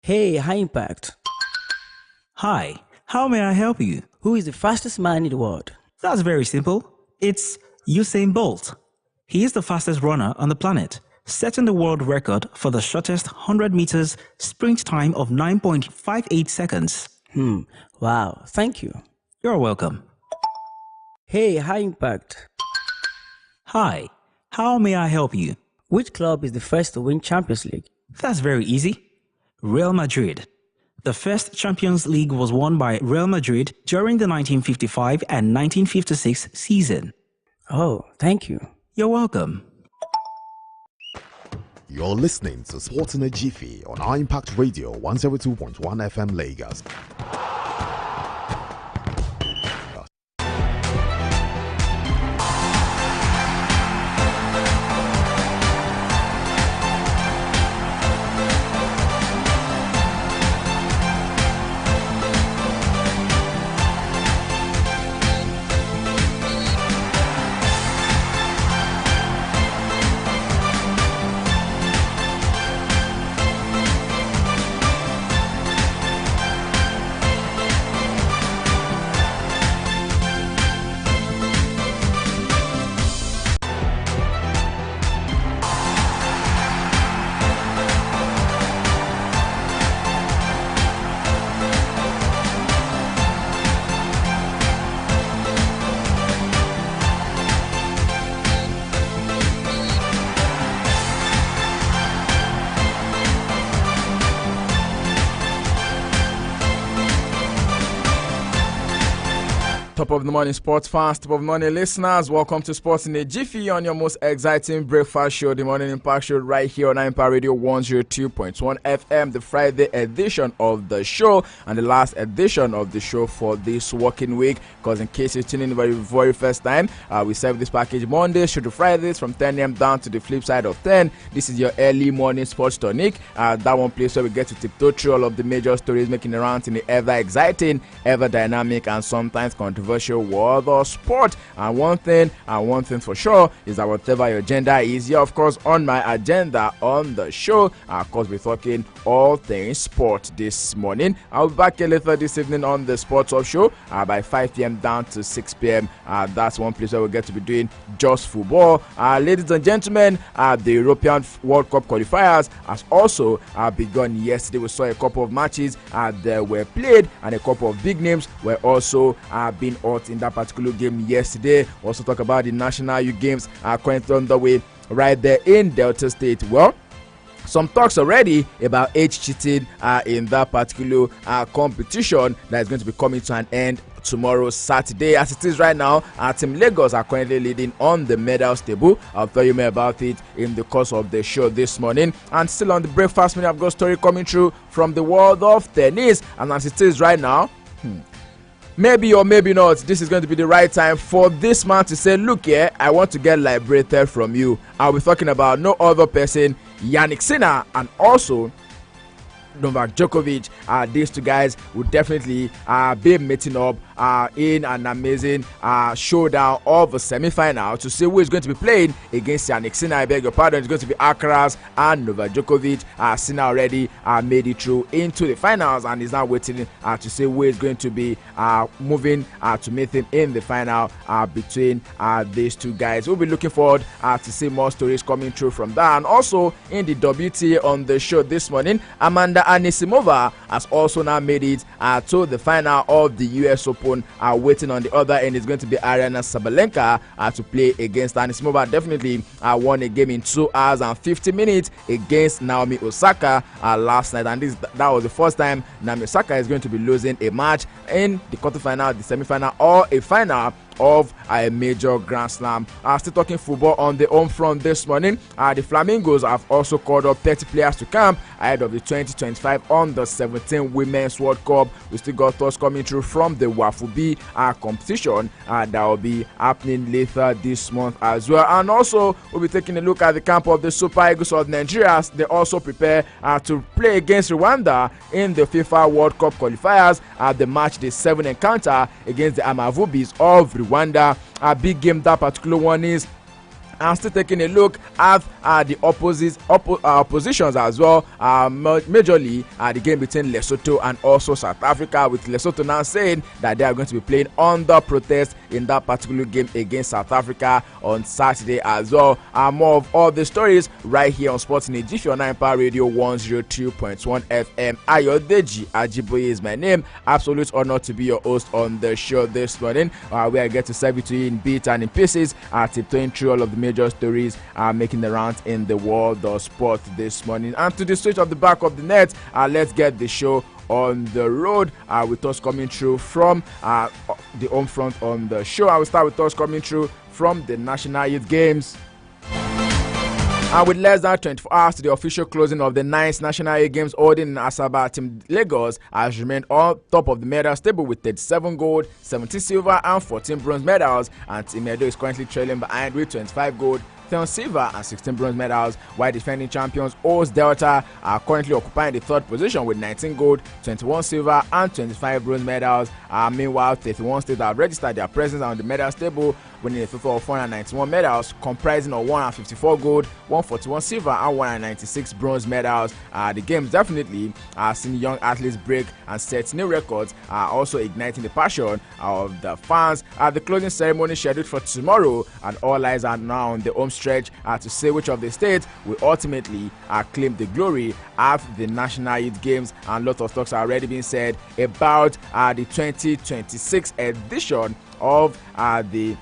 Hey, high impact. Hi, how may I help you? Who is the fastest man in the world? That's very simple. It's Usain Bolt. He is the fastest runner on the planet, setting the world record for the shortest 100 meters sprint time of 9.58 seconds. Wow, thank you. You're welcome. Hey, high impact. Hi, how may I help you? Which club is the first to win Champions League? That's very easy. Real Madrid. The first Champions League was won by Real Madrid during the 1955 and 1956 season. Oh, thank you. You're welcome. You're listening to Sports in a Jiffy on Impact Radio 102.1 FM Lagos. Top of the morning, sports fans, top of the morning, listeners. Welcome to Sports in a Jiffy on your most exciting breakfast show, the Morning Impact Show, right here on Impact Radio 102.1 FM, the Friday edition of the show and the last edition of the show for this working week. Because in case you're tuning in for the very first time, we serve this package Mondays through to Fridays from 10 a.m. down to the flip side of 10. This is your early morning sports tonic. That one place where we get to tiptoe through all of the major stories making the rounds in the ever exciting, ever dynamic, and sometimes controversial world of sport. And one thing for sure is that whatever your agenda is, here of course on my agenda on the show. Of course, we're talking all things sport this morning. I'll be back here later this evening on the Sports Off Show by 5 p.m. down to 6 p.m. That's one place where we'll get to be doing just football. Ladies and gentlemen, the European World Cup qualifiers has also begun yesterday. We saw a couple of matches that were played, and a couple of big names were also being out in that particular game yesterday. Also talk about the National Youth Games currently underway right there in Delta State. Well, some talks already about age cheating in that particular competition that is going to be coming to an end tomorrow, Saturday. As it is right now, Team Lagos are currently leading on the medals table. I'll tell you more about it in the course of the show this morning. And still on the breakfast minute, I've got a story coming through from the world of tennis. And as it is right now, maybe or maybe not, this is going to be the right time for this man to say, look here, I want to get liberated from you. I'll be talking about no other person, Yannick Sinner, and also Novak Djokovic. These two guys will definitely be meeting up in an amazing showdown of a semi-final to see who is going to be playing against Yannick Sinner. I beg your pardon, it's going to be Alcaraz and Novak Djokovic. Sinner already made it through into the finals and is now waiting to see who is going to be moving to meet him in the final between these two guys. We'll be looking forward to see more stories coming through from that. And also in the WTA on the show this morning, Amanda Anisimova has also now made it to the final of the US Open. Waiting on the other end is going to be Ariana Sabalenka to play against Anisimova. Definitely won a game in 2 hours and 50 minutes against Naomi Osaka last night, and that was the first time Naomi Osaka is going to be losing a match in the quarterfinal, the semi-final, or a final of a major Grand Slam. Still talking football on the home front this morning. The Flamingos have also called up 30 players to camp ahead of the 2025 Under-17 Women's World Cup. We still got thoughts coming through from the Wafubi competition that will be happening later this month as well. And also, we'll be taking a look at the camp of the Super Eagles of Nigeria. They also prepare to play against Rwanda in the FIFA World Cup qualifiers at the match day 7 encounter against the Amavubis of Rwanda. A big game that particular one is And still taking a look at the oppositions as well. Majorly the game between Lesotho and also South Africa, with Lesotho now saying that they are going to be playing under protest in that particular game against South Africa on Saturday as well. More of all the stories right here on Sports in Jiffy on 9 Power Radio 102.1 FM. Ayodeji Ajiboye is my name. Absolute honor to be your host on the show this morning, where I get to serve it to you in bits and in pieces, tiptoeing through all of the major stories making the rounds in the world of sport this morning. And to the straight of the back of the net, let's get the show on the road with us coming through from the home front on the show. I will start with us coming through from the National Youth Games. And with less than 24 hours to the official closing of the 9th National Youth Games holding in Asaba, Team Lagos has remained on top of the medal table with 37 gold, 17 silver and 14 bronze medals, and Team Edo is currently trailing behind with 25 gold, 10 silver and 16 bronze medals, while defending champions O's Delta are currently occupying the third position with 19 gold, 21 silver and 25 bronze medals. Meanwhile, 31 states have registered their presence on the medal table, winning a total of 491 medals, comprising of 154 gold, 141 silver and 196 bronze medals. The games definitely seen young athletes break and set new records, also igniting the passion of the fans. The closing ceremony scheduled for tomorrow, and all eyes are now on the home stretch to see which of the states will ultimately claim the glory at the National Youth Games. And lots of talks are already being said about the 2026 edition of the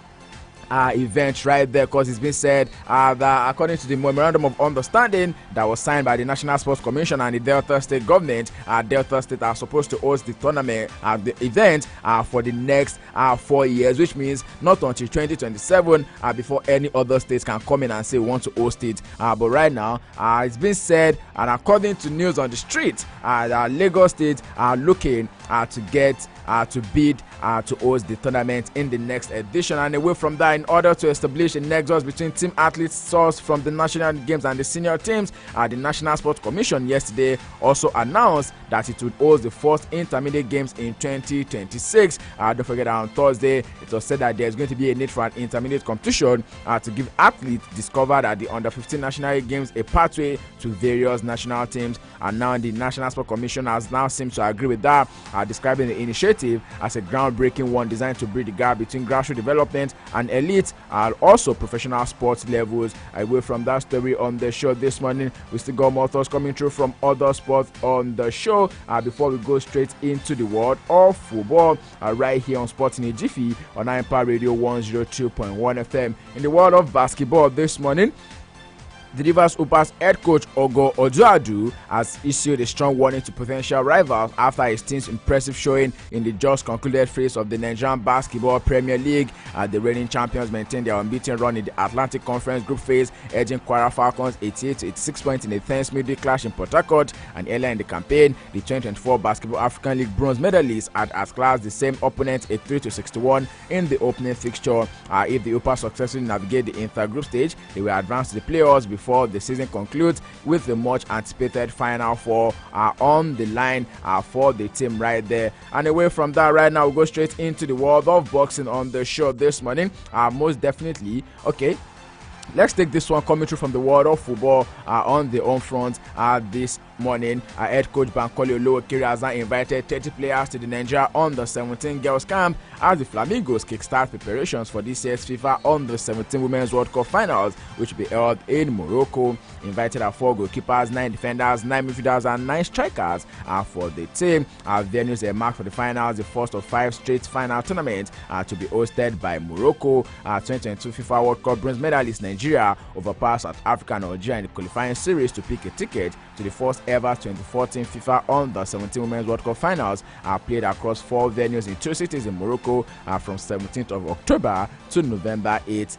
event right there, because it's been said that according to the memorandum of understanding that was signed by the National Sports Commission and the Delta State government, Delta State are supposed to host the tournament, the event for the next 4 years, which means not until 2027 before any other states can come in and say we want to host it. But right now, it's been said, and according to news on the street, Lagos State are looking to get to bid to host the tournament in the next edition. And away from that, in order to establish a nexus between team athletes sourced from the national games and the senior teams, the National Sports Commission yesterday also announced that it would host the first intermediate games in 2026. Don't forget that on Thursday it was said that there's going to be a need for an intermediate competition to give athletes discovered at the under-15 national games a pathway to various national teams. And now the National Sports Commission has now seemed to agree with that, describing the initiative as a groundbreaking one designed to bridge the gap between grassroots development and elite and also professional sports levels. Away from that story on the show this morning, we still got more thoughts coming through from other sports on the show before we go straight into the world of football right here on Sports in a Jiffy on 9 Power Radio 102.1 FM. In the world of basketball this morning, the Rivers Hoopers head coach Ogo Oduadu has issued a strong warning to potential rivals after his team's impressive showing in the just concluded phase of the Nigerian Basketball Premier League. The reigning champions maintained their unbeaten run in the Atlantic Conference Group phase, edging Kwara Falcons 88-86 points in a tense midweek clash in Port Harcourt. And earlier in the campaign, the 2024 Basketball African League bronze medalists had outclassed the same opponent 83-61 in the opening fixture. If the Hoopers successfully navigate the inter-group stage, they will advance to the playoffs before the season concludes, with the much anticipated Final Four on the line for the team right there. And away from that, right now we'll go straight into the world of boxing on the show this morning. Most definitely, okay, let's take this one coming through from the world of football on the home front this morning. Head coach Bankole Olowokere has now invited 30 players to the Nigeria Under-17 girls camp as the Flamingos kickstart preparations for this year's FIFA Under-17 Women's World Cup Finals, which will be held in Morocco. Invited are 4 goalkeepers, 9 defenders, 9 midfielders and 9 strikers for the team. Venues are marked for the finals, the first of 5 straight final tournaments to be hosted by Morocco. 2022 FIFA World Cup bronze medalist Nigeria overpassed South Africa and Algeria in the qualifying series to pick a ticket to the first ever 2014 FIFA Under-17 Women's World Cup Finals, played across 4 venues in 2 cities in Morocco from 17th of October to November 8th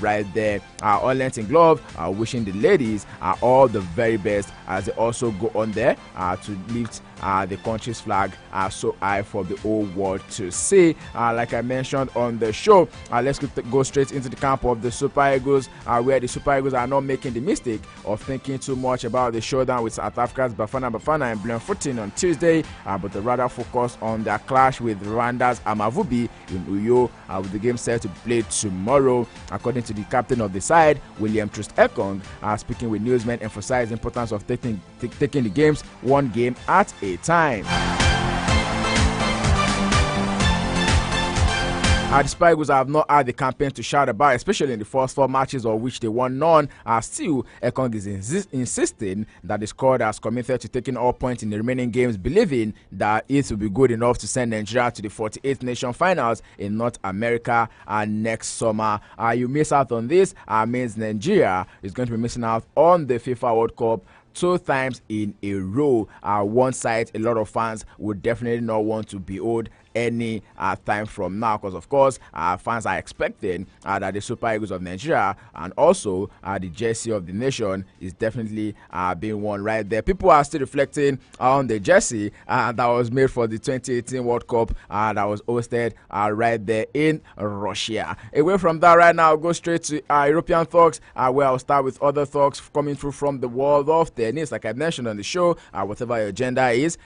right there. All length in glove, wishing the ladies all the very best as they also go on there to lift the country's flag so high for the whole world to see. Like I mentioned on the show, let's go straight into the camp of the Super Eagles, where the Super Eagles are not making the mistake of thinking too much about the showdown with South Africa's Bafana and Bloemfontein on Tuesday, but they rather focus on their clash with Rwanda's Amavubi in Uyo, with the game set to be played tomorrow. According to the captain of the side, William Troost Ekong, speaking with newsmen, emphasized the importance of taking the games one game at a time. The Super Eagles have not had the campaign to shout about, especially in the first 4 matches of which they won none. Still, Ekong is insisting that the squad has committed to taking all points in the remaining games, believing that it will be good enough to send Nigeria to the 48th Nation Finals in North America next summer. You miss out on this, means Nigeria is going to be missing out on the FIFA World Cup 2 times in a row. One side, a lot of fans would definitely not want to behold any time from now, because of course fans are expecting that the Super Eagles of Nigeria and also the jersey of the nation is definitely being worn right there. People are still reflecting on the jersey that was made for the 2018 World Cup that was hosted right there in Russia. Away from that, right now I'll go straight to European talks, where I'll start with other talks coming through from the world of tennis. Like I mentioned on the show, whatever your agenda is,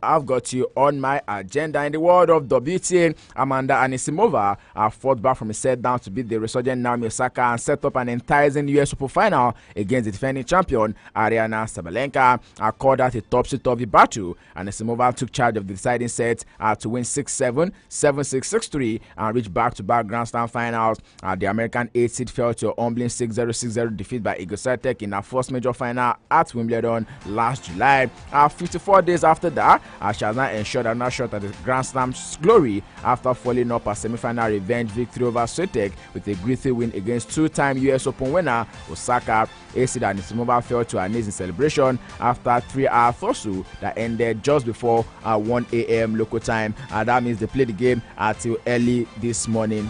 I've got you on my agenda. In the world of WTA, Amanda Anisimova fought back from a set down to beat the resurgent Naomi Osaka and set up an enticing US Open final against the defending champion Aryna Sabalenka. Called out a topsy-turvy battle. Anisimova took charge of the deciding set to win 6-7, 7-6, 6-3 and reach back-to-back Grand Slam finals. The American 8 seed fell to a humbling 6-0, 6-0 defeat by Iga Swiatek in her first major final at Wimbledon last July. 54 days after that, she has now ensured another shot at the Grand Slam's glory after following up a semi-final revenge victory over Swiatek with a gritty win against 2-time US Open winner Osaka. AC Anisimova fell to her knees in celebration after a 3-hour tussle that ended just before 1 a.m. local time. That means they played the game until early this morning.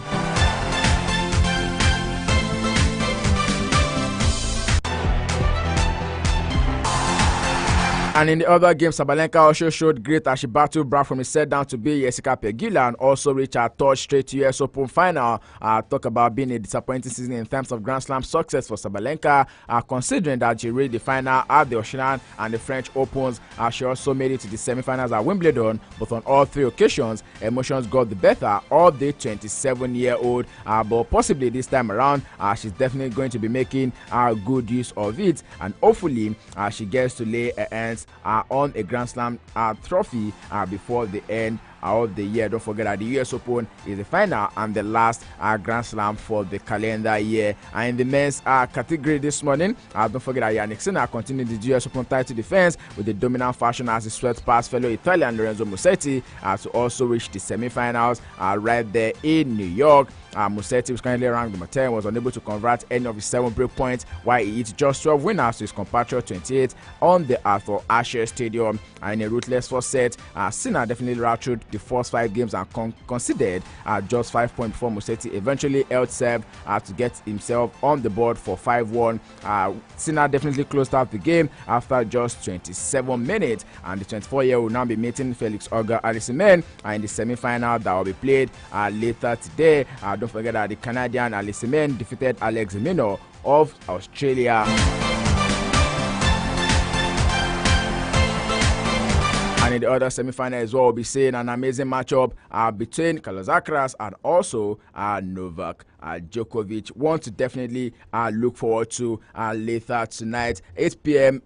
And in the other game, Sabalenka also showed grit as she battled back from a set down to beat Jessica Pegula and also reached her third straight US Open final. Talk about being a disappointing season in terms of Grand Slam success for Sabalenka, considering that she reached the final at the Australian and the French Opens. She also made it to the semi-finals at Wimbledon, but on all 3 occasions, emotions got the better of the 27-year-old. But possibly this time around, she's definitely going to be making good use of it, and hopefully she gets to lay her hands on a Grand Slam trophy before the end of the year. Don't forget that the US Open is the final and the last Grand Slam for the calendar year. And in the men's category this morning, don't forget that Yannick Sinner continued the US Open title defense with the dominant fashion as he swept past fellow Italian Lorenzo Musetti to also reach the semi-finals right there in New York. Musetti was currently ranked number 10, was unable to convert any of his 7 break points, while he hit just 12 winners to his compatriot 28 on the Arthur Ashe Stadium. In a ruthless first set, Sinner definitely rattled the first 5 games and conceded just 5 points before Musetti eventually held serve to get himself on the board for 5-1. Sinner definitely closed out the game after just 27 minutes, and the 24-year-old will now be meeting Felix Auger-Aliassime in the semi-final that will be played later today. Don't forget that the Canadian Aliassime defeated Alex Zimino of Australia. And in the other semi-final as well, we'll be seeing an amazing matchup between Carlos Alcaraz and also Novak Djokovic. One to definitely look forward to later tonight, 8 p.m.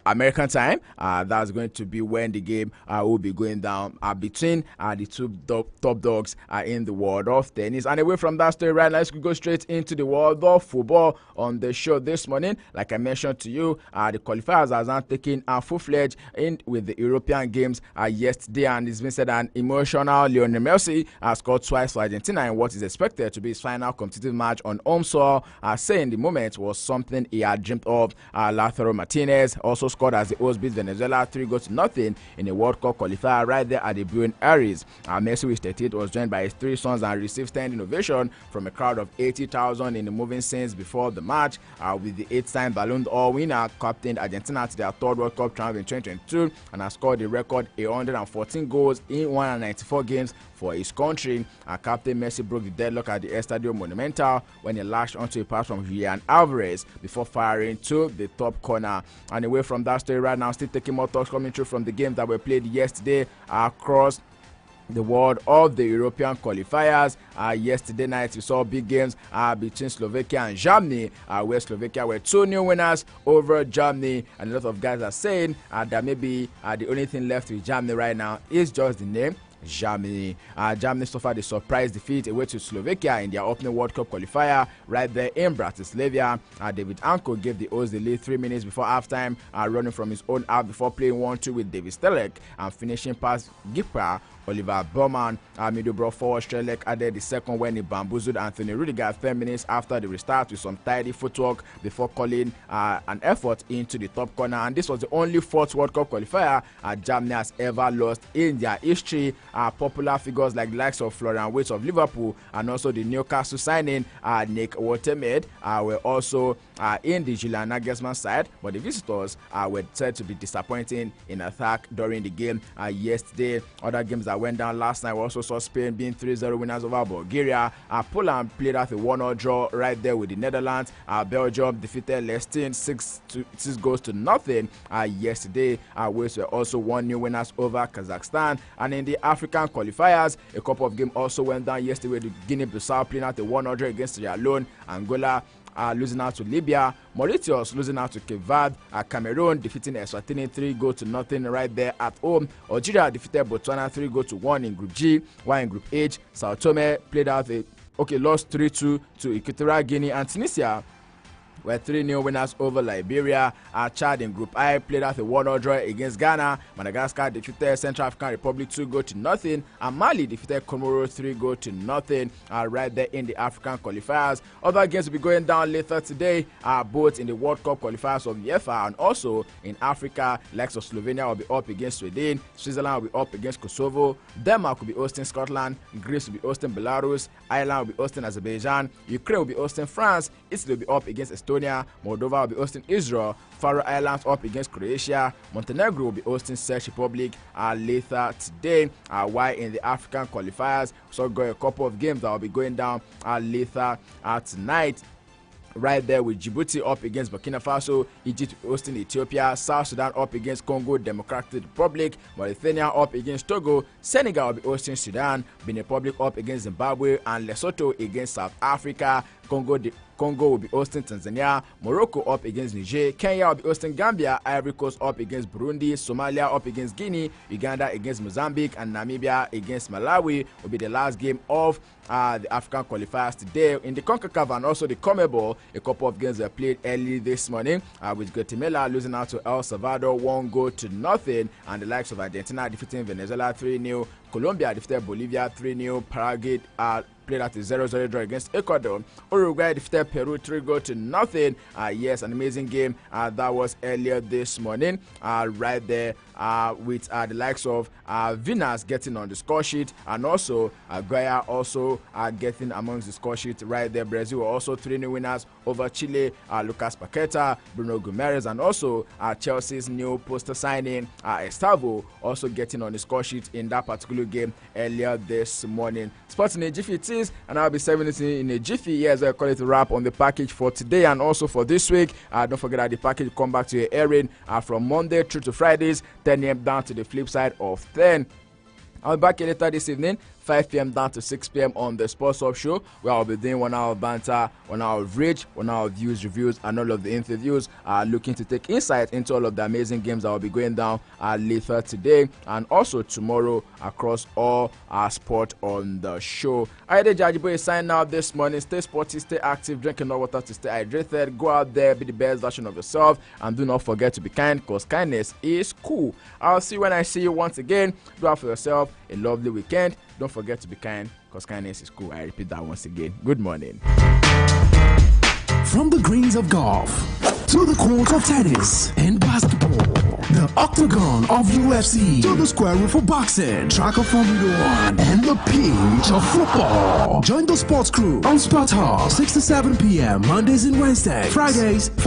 American time. That's going to be when the game will be going down between the 2 top dogs in the world of tennis. And away from that story, right now, let's go straight into the world of football on the show this morning. Like I mentioned to you, the qualifiers are now taking full-fledged in with the European games yesterday, and it's been said an emotional Lionel Messi scored twice for Argentina in what is expected to be his final competitive match on home soil, saying the moment was something he had dreamt of. Lautaro Martinez also scored as the host beat Venezuela 3-0 in a World Cup qualifier right there at the Buenos Aires. Messi, with 38, was joined by his 3 sons and received standing ovation from a crowd of 80,000 in the moving scenes before the match. With the 8-time Ballon d'Or winner, captained Argentina to their 3rd World Cup triumph in 2022 and has scored a record 114 goals in 194 games for his country. Captain Messi broke the deadlock at the Estadio Monumental when he lashed onto a pass from Julian Alvarez before firing to the top corner. And away from that story right now. Still taking more talks coming through from the games that were played yesterday across the world of the European qualifiers. Yesterday night we saw big games between Slovakia and Germany, where Slovakia were 2-0 winners over Germany, and a lot of guys are saying that maybe the only thing left with Germany right now is just the name Germany. Germany suffered a surprise defeat away to Slovakia in their opening World Cup qualifier right there in Bratislava. David Anko gave the Oz the lead 3 minutes before halftime, running from his own half before playing 1-2 with David Stelek and finishing past Gipra Oliver Bowman. Middlesbrough forward Strelek added the second when he bamboozled Anthony Rudiger 10 minutes after the restart with some tidy footwork before calling an effort into the top corner. And this was the only fourth World Cup qualifier Germany has ever lost in their history. Popular figures like the likes of Florian Wirtz of Liverpool and also the Newcastle signing Nick Watermaid were also in the Julian Nagelsmann side, but the visitors were said to be disappointing in attack during the game yesterday. Other games that went down last night, we also saw Spain being 3-0 winners over Bulgaria. Poland played out a 1-0 draw right there with the Netherlands. Belgium defeated Liechtenstein 6 goals to nothing yesterday. Wales were also 1-0 winners over Kazakhstan. And in the African qualifiers, a couple of games also went down yesterday with Guinea-Bissau playing out a 1-0 draw against Sierra Leone. Angola losing out to Libya, Mauritius losing out to Cape Verde, Cameroon defeating Eswatini 3 to nothing right there at home. Algeria defeated Botswana 3-1 in Group G, while in Group H, Sao Tome played out lost 3-2 to Equatorial Guinea, and Tunisia were 3-0 winners over Liberia. Chad in Group I played out a 1-0 draw against Ghana. Madagascar defeated Central African Republic 2 to nothing, and Mali defeated Comoros 3 to nothing right there in the African qualifiers. Other games will be going down later today, both in the World Cup qualifiers of UEFA and also in Africa. Likes of Slovenia will be up against Sweden, Switzerland will be up against Kosovo, Denmark will be hosting Scotland, Greece will be hosting Belarus, Ireland will be hosting Azerbaijan, Ukraine will be hosting France, Italy will be up against Estonia, Moldova will be hosting Israel, Faroe Islands up against Croatia, Montenegro will be hosting Czech Republic later today. While in the African qualifiers, so got a couple of games that will be going down later tonight. Right there with Djibouti up against Burkina Faso, Egypt hosting Ethiopia, South Sudan up against Congo Democratic Republic, Mauritania up against Togo, Senegal will be hosting Sudan, Benin Republic up against Zimbabwe, and Lesotho against South Africa. Congo will be hosting Tanzania, Morocco up against Niger, Kenya will be hosting Gambia, Ivory Coast up against Burundi, Somalia up against Guinea, Uganda against Mozambique, and Namibia against Malawi will be the last game of the African qualifiers today. In the CONCACAF and also the CONMEBOL, a couple of games were played early this morning with Guatemala losing out to El Salvador 1 to nothing, and the likes of Argentina defeating Venezuela 3-0, Colombia defeated Bolivia 3-0, Paraguay played at a 0-0 draw against Ecuador. Uruguay defeated Peru 3 to nothing. Yes, an amazing game that was earlier this morning. Right there with the likes of Venus getting on the score sheet, and also Goya also getting amongst the score sheet right there. Brazil were also 3-0 winners over Chile. Lucas Paqueta, Bruno Guimaraes, and also Chelsea's new poster signing Estavo also getting on the score sheet in that particular game earlier this morning. Sports in a Jiffy it is, and I'll be serving it in a Jiffy. Yes, I call it a wrap on the package for today and also for this week. Don't forget that the package will come back to your airing from Monday through to Fridays, 10 a.m. down to the flip side of 10. I'll be back here later this evening, 5 p.m. down to 6 p.m. on the Sports Hub Show, where I'll be doing 1 hour of banter, 1 hour of reach, 1 hour of views, reviews, and all of the interviews, looking to take insight into all of the amazing games that will be going down later today and also tomorrow across all our sport on the show. Ayodeji Ajiboye signing out this morning. Stay sporty, stay active, drink enough water to stay hydrated. Go out there, be the best version of yourself, and do not forget to be kind, because kindness is cool. I'll see you when I see you once again. Do have for yourself a lovely weekend. Don't forget to be kind, because kindness is cool. I repeat that once again. Good morning. From the greens of golf to the court of tennis and basketball, the octagon of UFC to the square room for boxing, track of Formula 1, and the pitch of football. Join the sports crew on Sport Hall, 6 to 7 p.m. Mondays and Wednesdays. Fridays, 5